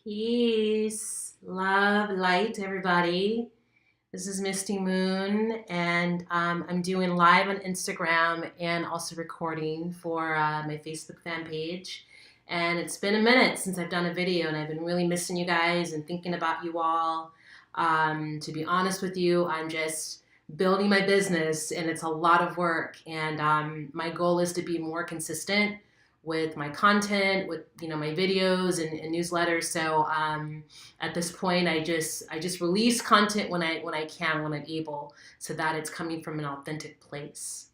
Peace, love, light, everybody. This is Misty Moon, and I'm doing live on Instagram and also recording for my Facebook fan page. And it's been a minute since I've done a video, and I've been really missing you guys and thinking about you all. To be honest with you, I'm just building my business, and it's a lot of work. And my goal is to be more consistent with my content, with my videos and newsletters. So at this point, I just release content when I can, when I'm able, so that it's coming from an authentic place.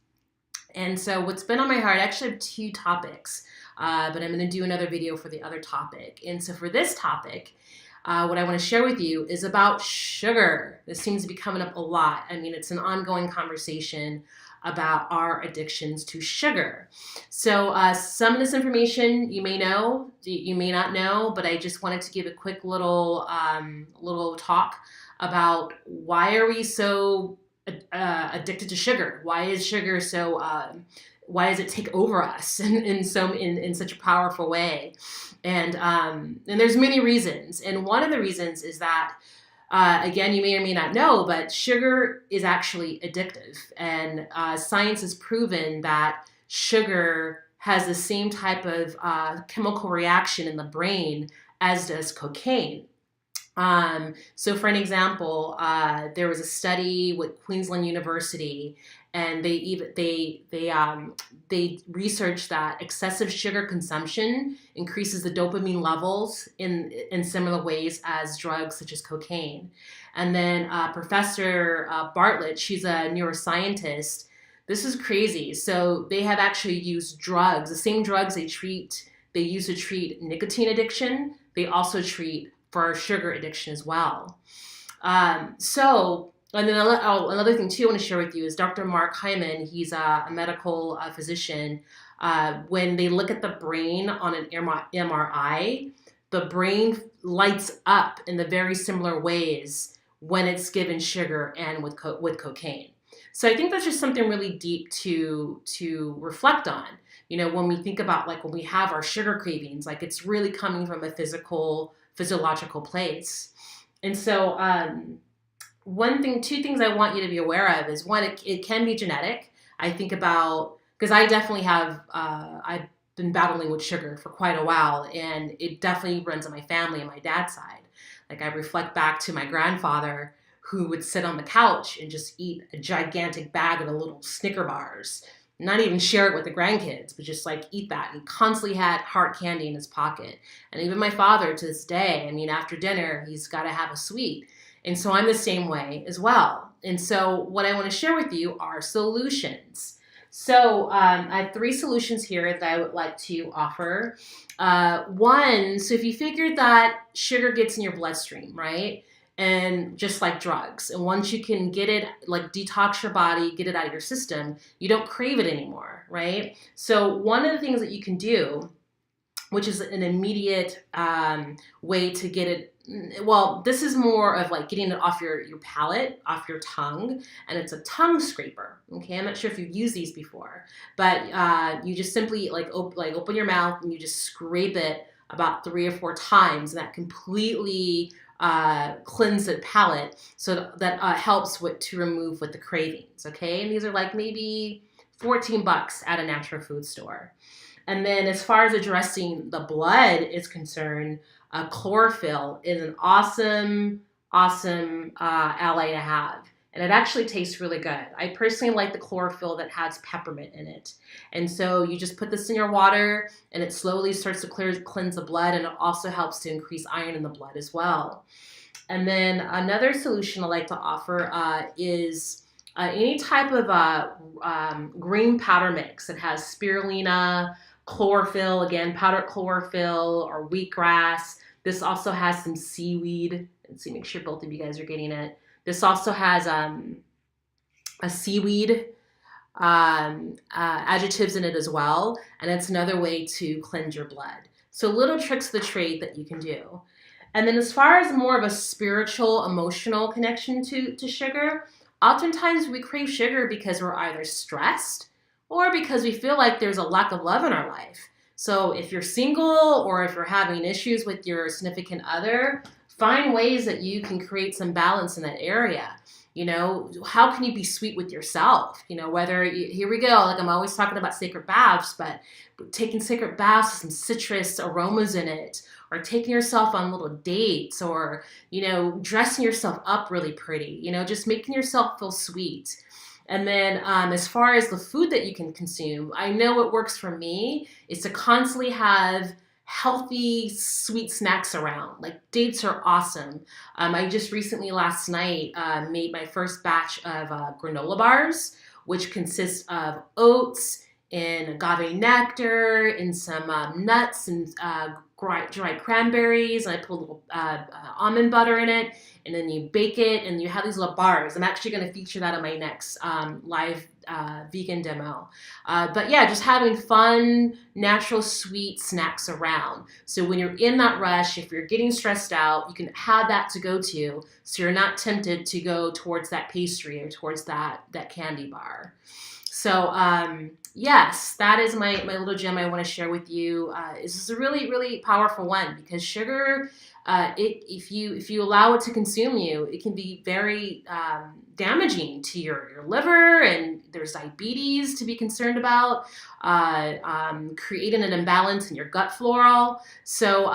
And so what's been on my heart, I actually have two topics, but I'm going to do another video for the other topic. And so for this topic, what I want to share with you is about sugar. This seems to be coming up a lot. I mean, it's an ongoing conversation about our addictions to sugar. So some of this information you may know, you may not know, but I just wanted to give a quick little talk about why are we so addicted to sugar? Why is sugar so why does it take over us in such a powerful way? And there's many reasons. And one of the reasons is that again, you may or may not know, but sugar is actually addictive. And science has proven that sugar has the same type of chemical reaction in the brain as does cocaine. So for an example, there was a study with Queensland University, and they researched that excessive sugar consumption increases the dopamine levels in similar ways as drugs such as cocaine. And then Professor Bartlett, she's a neuroscientist. This is crazy. So they have actually used drugs, the same drugs they use to treat nicotine addiction. They also treat for sugar addiction as well. And then another thing too I want to share with you is Dr. Mark Hyman. He's a medical physician. When they look at the brain on an MRI, the brain lights up in the very similar ways when it's given sugar and with cocaine. So I think that's just something really deep to reflect on. When we think about when we have our sugar cravings, it's really coming from a physiological place. And so two things I want you to be aware of is one, it can be genetic. I think about, because I definitely have, I've been battling with sugar for quite a while, and it definitely runs in my family and my dad's side. I reflect back to my grandfather, who would sit on the couch and just eat a gigantic bag of the little Snicker bars, not even share it with the grandkids, but just eat that. He constantly had hard candy in his pocket. And even my father to this day, after dinner, he's got to have a sweet. And so I'm the same way as well. And so what I want to share with you are solutions. So I have 3 solutions here that I would like to offer. One, so if you figured that sugar gets in your bloodstream, right? And just like drugs, and once you can get it, detox your body, get it out of your system, you don't crave it anymore, right? So one of the things that you can do, which is an immediate way to get it, well, this is more of getting it off your palate, off your tongue, and it's a tongue scraper. Okay, I'm not sure if you've used these before, but you just simply open your mouth and you just scrape it about 3 or 4 times, and that completely cleanse the palate, so that helps to remove the cravings. Okay, and these are maybe $14 at a natural food store. And then as far as addressing the blood is concerned, chlorophyll is an awesome ally to have. And it actually tastes really good. I personally like the chlorophyll that has peppermint in it. And so you just put this in your water, and it slowly starts to cleanse the blood, and it also helps to increase iron in the blood as well. And then another solution I like to offer is any type of green powder mix that has spirulina, chlorophyll, again, powdered chlorophyll, or wheatgrass. This also has some seaweed. Let's see, make sure both of you guys are getting it. This also has a seaweed adjectives in it as well, and it's another way to cleanse your blood. So little tricks of the trade that you can do. And then as far as more of a spiritual, emotional connection to sugar, oftentimes we crave sugar because we're either stressed or because we feel like there's a lack of love in our life. So if you're single or if you're having issues with your significant other, find ways that you can create some balance in that area. You know, how can you be sweet with yourself? You know, whether here we go, like I'm always talking about sacred baths, but taking sacred baths with some citrus aromas in it, or taking yourself on little dates, or, you know, dressing yourself up really pretty, you know, just making yourself feel sweet. And then as far as the food that you can consume, I know what works for me is to constantly have healthy, sweet snacks around. Like dates are awesome. I just recently last night made my first batch of granola bars, which consists of oats and agave nectar and some nuts and dried cranberries. And I put a little almond butter in it, and then you bake it and you have these little bars. I'm actually going to feature that on my next live vegan demo. But yeah, just having fun, natural, sweet snacks around. So when you're in that rush, if you're getting stressed out, you can have that to go to, so you're not tempted to go towards that pastry or towards that candy bar. So yes, that is my little gem I want to share with you. This is a really, really powerful one, because sugar, if you allow it to consume you, it can be very damaging to your liver, and there's diabetes to be concerned about, creating an imbalance in your gut flora. So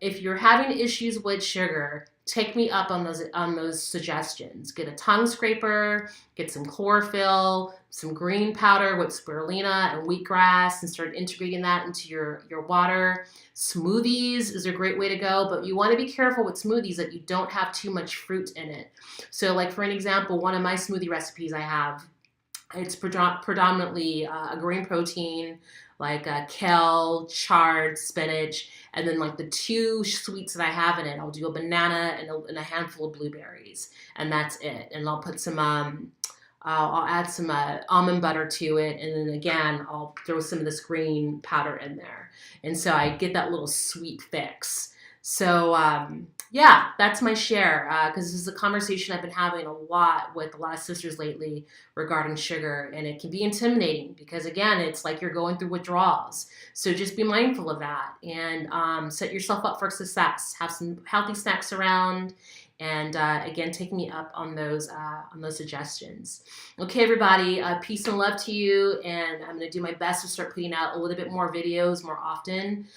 if you're having issues with sugar, take me up on those suggestions. Get a tongue scraper, get some chlorophyll, some green powder with spirulina and wheatgrass, and start integrating that into your water. Smoothies is a great way to go, but you want to be careful with smoothies that you don't have too much fruit in it. So like for an example, one of my smoothie recipes I have, it's predominantly a green protein, like kale, chard, spinach, and then like the two sweets that I have in it, I'll do a banana and a handful of blueberries, and that's it. And I'll put some, I'll add some almond butter to it, and then again, I'll throw some of this green powder in there. And so I get that little sweet fix. So yeah, that's my share, because this is a conversation I've been having a lot with a lot of sisters lately regarding sugar, and it can be intimidating because, again, it's like you're going through withdrawals. So just be mindful of that, and set yourself up for success. Have some healthy snacks around, and again, take me up on those suggestions. Okay, everybody, peace and love to you, and I'm going to do my best to start putting out a little bit more videos more often.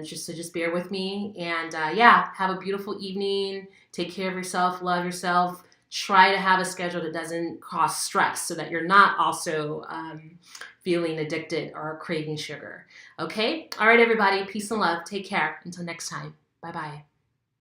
Just bear with me, and yeah, have a beautiful evening. Take care of yourself, love yourself. Try to have a schedule that doesn't cause stress, so that you're not also feeling addicted or craving sugar. Okay? All right, everybody, peace and love. Take care. Until next time. Bye-bye.